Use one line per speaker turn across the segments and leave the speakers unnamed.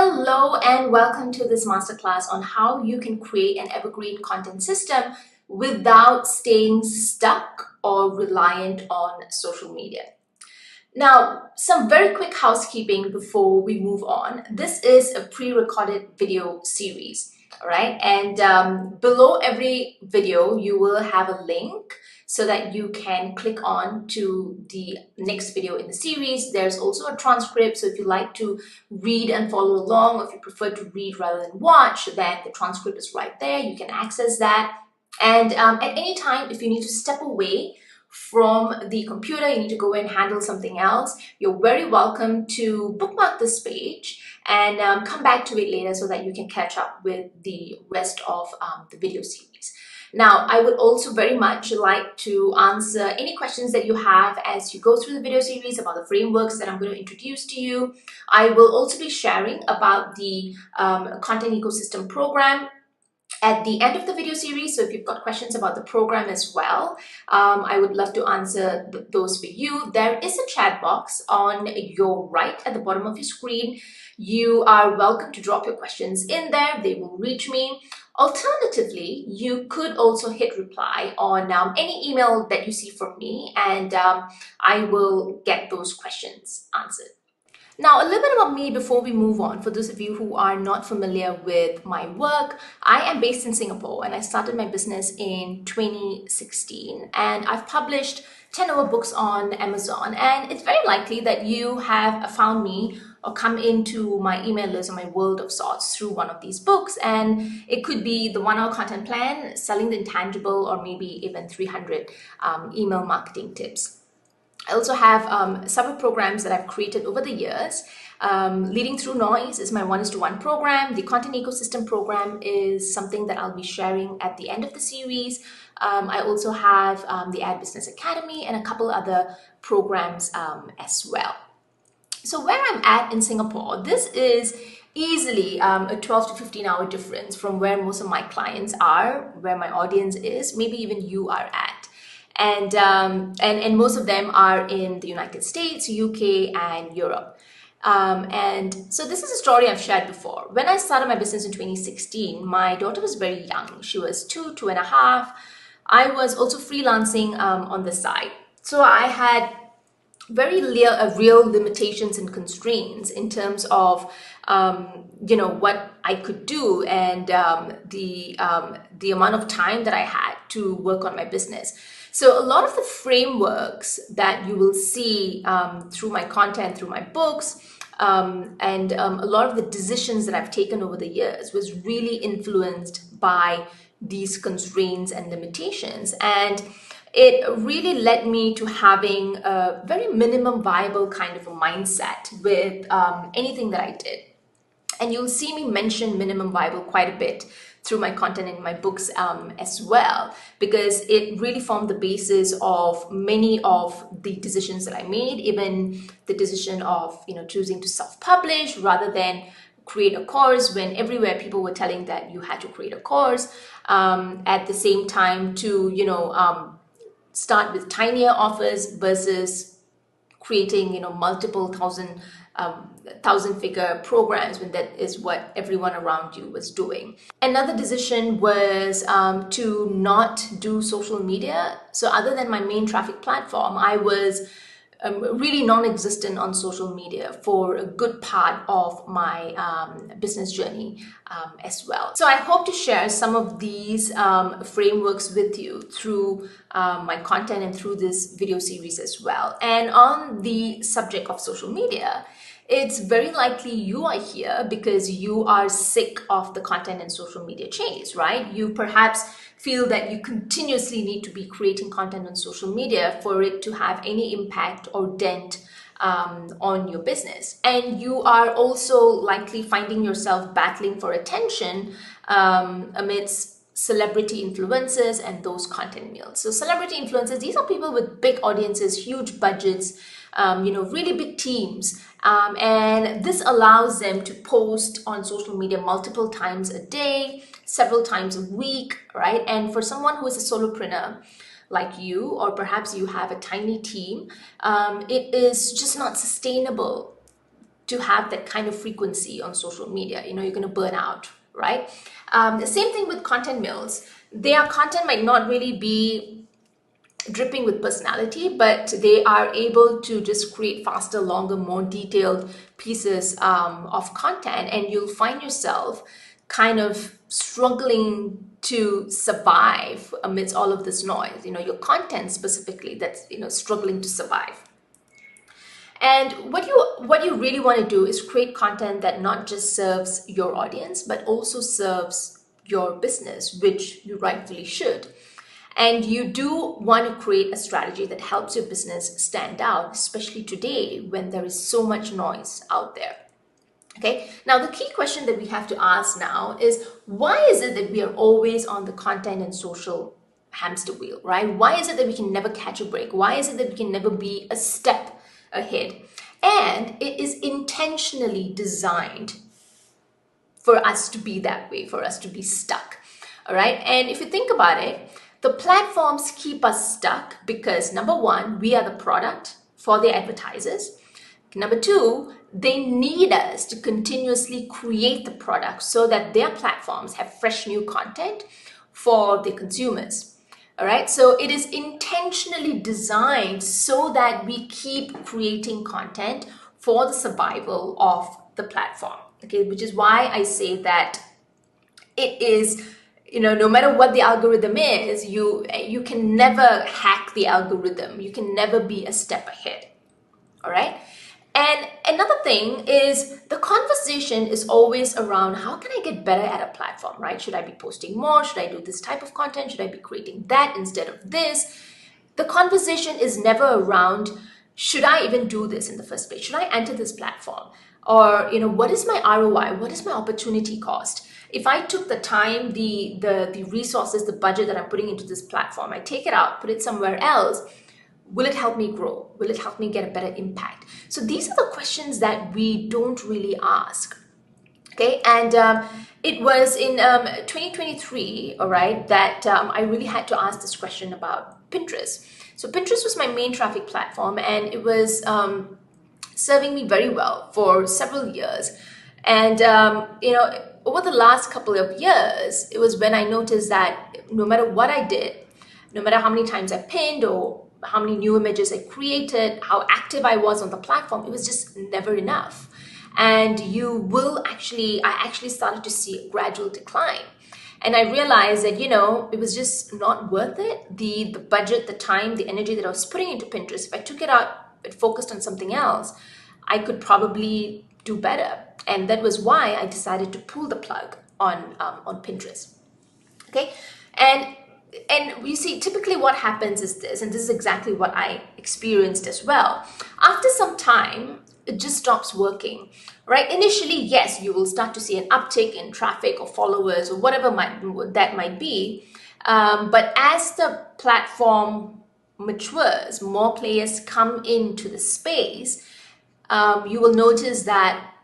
Hello and welcome to this masterclass on how you can create an evergreen content system without staying stuck or reliant on social media. Now, some very quick housekeeping before we move on. This is a pre-recorded video series, all right? And below every video, you will have a link so that you can click on to the next video in the series. There's also a transcript, so if you like to read and follow along, or if you prefer to read rather than watch, then the transcript is right there. You can access that. And at any time, if you need to step away from the computer, you need to go and handle something else, you're very welcome to bookmark this page and come back to it later so that you can catch up with the rest of the video series. Now, I would also very much like to answer any questions that you have as you go through the video series about the frameworks that I'm going to introduce to you. I will also be sharing about the content ecosystem program at the end of the video series. So if you've got questions about the program as well, I would love to answer those for you. There is a chat box on your right at the bottom of your screen. You are welcome to drop your questions in there. They will reach me. Alternatively, you could also hit reply on any email that you see from me, and I will get those questions answered. Now, a little bit about me before we move on. For those of you who are not familiar with my work, I am based in Singapore and I started my business in 2016, and I've published 10 over books on Amazon, and it's very likely that you have found me or come into my email list or my world of sorts through one of these books. And it could be the 1-hour content plan, selling the intangible, or maybe even 300 email marketing tips. I also have several programs that I've created over the years. Leading Through Noise is my 1:1 program. The Content Ecosystem program is something that I'll be sharing at the end of the series. I also have the Ad Business Academy and a couple other programs as well. So where I'm at in Singapore, this is easily a 12 to 15 hour difference from where most of my clients are, where my audience is, maybe even you are at. And most of them are in the United States, UK, and Europe. And so this is a story I've shared before. When I started my business in 2016, my daughter was very young. She was 2.5. I was also freelancing on the side. So I had very real limitations and constraints in terms of what I could do and the amount of time that I had to work on my business. So a lot of the frameworks that you will see through my content, through my books, and a lot of the decisions that I've taken over the years was really influenced by these constraints and limitations. And it really led me to having a very minimum viable kind of a mindset with anything that I did. And you'll see me mention minimum viable quite a bit through my content in my books as well, because it really formed the basis of many of the decisions that I made, even the decision of choosing to self-publish rather than create a course, when everywhere people were telling that you had to create a course. At the same time to start with tinier offers versus creating multiple thousand-figure programs, when that is what everyone around you was doing. Another decision was to not do social media. So other than my main traffic platform, I was really non-existent on social media for a good part of my business journey as well. So I hope to share some of these frameworks with you through my content and through this video series as well. And on the subject of social media, it's very likely you are here because you are sick of the content and social media chase, right? You perhaps feel that you continuously need to be creating content on social media for it to have any impact or dent on your business. And you are also likely finding yourself battling for attention amidst celebrity influencers and those content meals. So celebrity influencers, these are people with big audiences, huge budgets, really big teams. And this allows them to post on social media multiple times a day, several times a week, right? And for someone who is a solopreneur like you, or perhaps you have a tiny team, it is just not sustainable to have that kind of frequency on social media. You're going to burn out, right? The same thing with content mills. Their content might not really be dripping with personality, but they are able to just create faster, longer, more detailed pieces of content, and you'll find yourself kind of struggling to survive amidst all of this noise. Your content specifically that's struggling to survive. And what you really want to do is create content that not just serves your audience, but also serves your business, which you rightfully should. And you do want to create a strategy that helps your business stand out, especially today when there is so much noise out there. Okay, now the key question that we have to ask now is, why is it that we are always on the content and social hamster wheel, right? Why is it that we can never catch a break? Why is it that we can never be a step ahead? And it is intentionally designed for us to be that way, for us to be stuck. All right, and if you think about it, the platforms keep us stuck because, number one, we are the product for their advertisers. Number two, they need us to continuously create the product so that their platforms have fresh new content for the consumers. All right, so it is intentionally designed so that we keep creating content for the survival of the platform. Okay, which is why I say that it is, no matter what the algorithm is, you can never hack the algorithm. You can never be a step ahead. All right. And another thing is, the conversation is always around, how can I get better at a platform, right? Should I be posting more? Should I do this type of content? Should I be creating that instead of this? The conversation is never around, should I even do this in the first place? Should I enter this platform? Or, what is my ROI? What is my opportunity cost? If I took the time, the resources, the budget that I'm putting into this platform, I take it out, put it somewhere else, will it help me grow? Will it help me get a better impact? So these are the questions that we don't really ask. Okay, and it was in 2023, all right, that I really had to ask this question about Pinterest. So Pinterest was my main traffic platform, and it was serving me very well for several years. And over the last couple of years, it was when I noticed that no matter what I did, no matter how many times I pinned or how many new images I created, how active I was on the platform, it was just never enough. And I actually started to see a gradual decline. And I realized that, it was just not worth it. The budget, the time, the energy that I was putting into Pinterest, if I took it out, it focused on something else, I could probably do better. And that was why I decided to pull the plug on Pinterest. Okay, and you see, typically what happens is this, and this is exactly what I experienced as well. After some time, it just stops working, right? Initially, yes, you will start to see an uptick in traffic or followers or whatever that might be. But as the platform matures, more players come into the space, you will notice that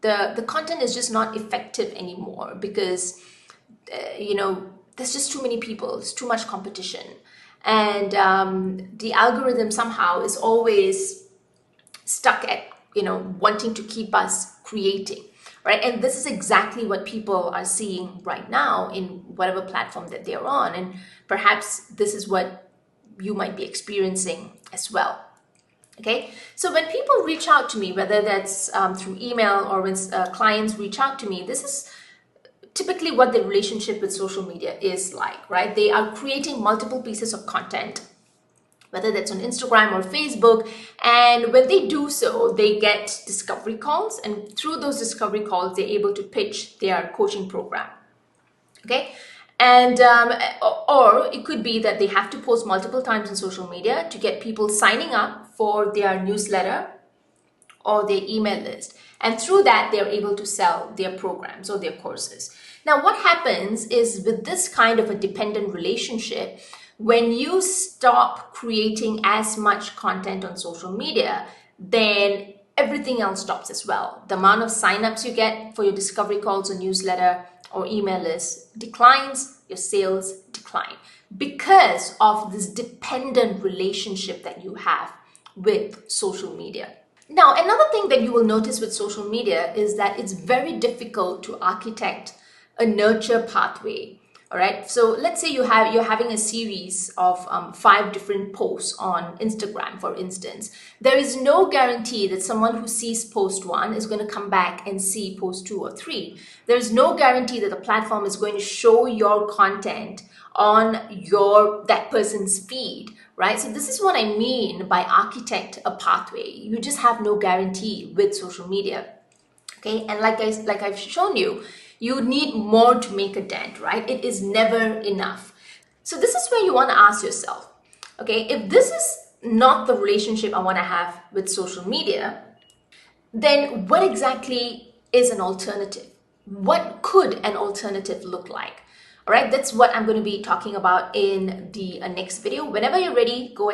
the content is just not effective anymore because, there's just too many people, it's too much competition. And the algorithm somehow is always stuck at, wanting to keep us creating, right? And this is exactly what people are seeing right now in whatever platform that they're on. And perhaps this is what you might be experiencing as well. Okay, so when people reach out to me, whether that's through email or when clients reach out to me, this is typically what the relationship with social media is like, right? They are creating multiple pieces of content, whether that's on Instagram or Facebook. And when they do so, they get discovery calls. And through those discovery calls, they're able to pitch their coaching program. Okay. And or it could be that they have to post multiple times on social media to get people signing up for their newsletter or their email list. And through that, they're able to sell their programs or their courses. Now, what happens is with this kind of a dependent relationship, when you stop creating as much content on social media, then everything else stops as well. The amount of signups you get for your discovery calls or newsletter or email list declines, your sales decline because of this dependent relationship that you have with social media. Now, another thing that you will notice with social media is that it's very difficult to architect a nurture pathway. All right. So let's say you're having a series of 5 different posts on Instagram, for instance. There is no guarantee that someone who sees post 1 is going to come back and see post 2 or 3. There is no guarantee that the platform is going to show your content on that person's feed, right? So this is what I mean by architect a pathway. You just have no guarantee with social media. Okay, and like I've shown you, you need more to make a dent, right? It is never enough. So this is where you want to ask yourself, okay, if this is not the relationship I want to have with social media, then what exactly is an alternative? What could an alternative look like? All right, that's what I'm going to be talking about in the next video. Whenever you're ready, go ahead.